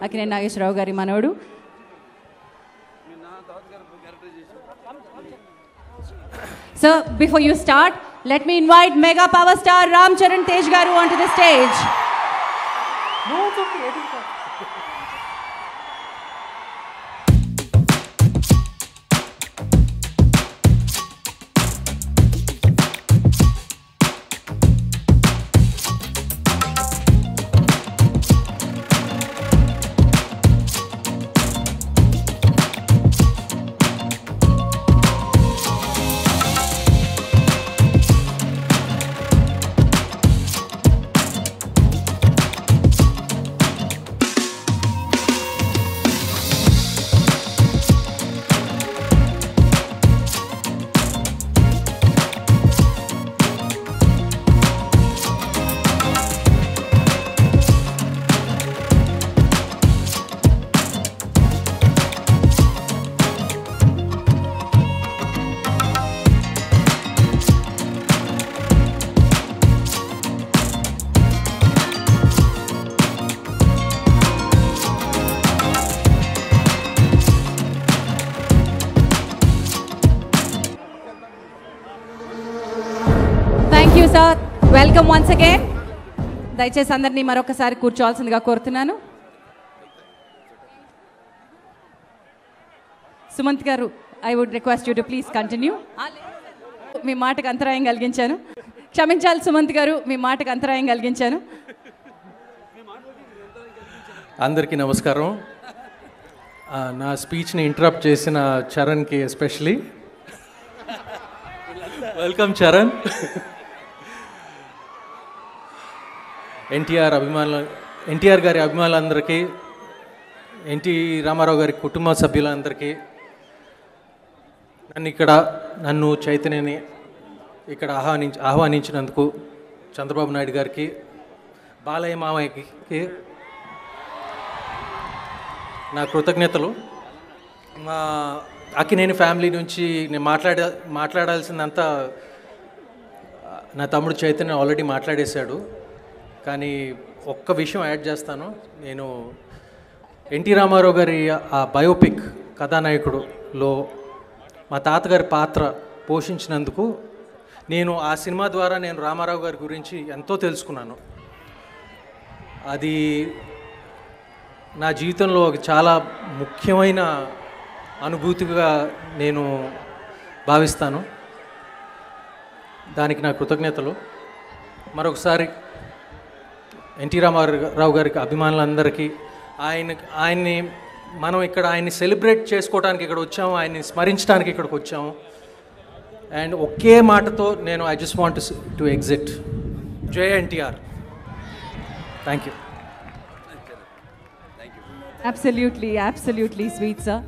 అక్కినేని నాగేశ్వరరావు గారి మనవడు. So before you start, let me invite mega power star Ram Charan Tej garu onto the stage. No, it's okay. Thank you, sir. Welcome once again. దయచేసి అందరినీ మరొకసారి కూర్చోవాల్సిందిగా కోరుతున్నాను. సుమంత్ గారు, I would request you to please continue. మీ మాటకు అంతరాయం కలిగించాను, క్షమించాలి సుమంత్ గారు, మీ మాటకు అంతరాయం కలిగించాను. అందరికీ నమస్కారం. నా స్పీచ్ని ఇంటరప్ట్ చేసిన చరణ్కి ఎస్పెషలీ వెల్కమ్ చరణ్. ఎన్టీఆర్ గారి అభిమానులందరికీ, ఎన్టీ రామారావు గారి కుటుంబ సభ్యులందరికీ, నన్ను చైతన్యని ఇక్కడ ఆహ్వానించినందుకు చంద్రబాబు నాయుడు గారికి, బాలయ్య మామయ్యకి నా కృతజ్ఞతలు. మా అక్కినేని ఫ్యామిలీ నుంచి నేను మాట్లాడాల్సిందంతా నా తమ్ముడు చైతన్య ఆల్రెడీ మాట్లాడేశాడు. కానీ ఒక్క విషయం యాడ్ చేస్తాను. నేను ఎన్టీ రామారావు గారి ఆ బయోపిక్ కథానాయకుడులో మా తాతగారి పాత్ర పోషించినందుకు నేను ఆ సినిమా ద్వారా నేను రామారావు గారి గురించి ఎంతో తెలుసుకున్నాను. అది నా జీవితంలో చాలా ముఖ్యమైన అనుభూతిగా నేను భావిస్తాను. దానికి నా కృతజ్ఞతలు. మరొకసారి ఎన్టీ రామారావు గారికి అభిమానులందరికీ, ఆయన్ని మనం ఆయన్ని సెలబ్రేట్ చేసుకోవడానికి ఇక్కడ వచ్చాము, ఆయన్ని స్మరించడానికి ఇక్కడికి వచ్చాము. అండ్ ఒకే మాటతో నేను I just want to exit. జై NTR. Thank you. Absolutely, absolutely sweet, sir.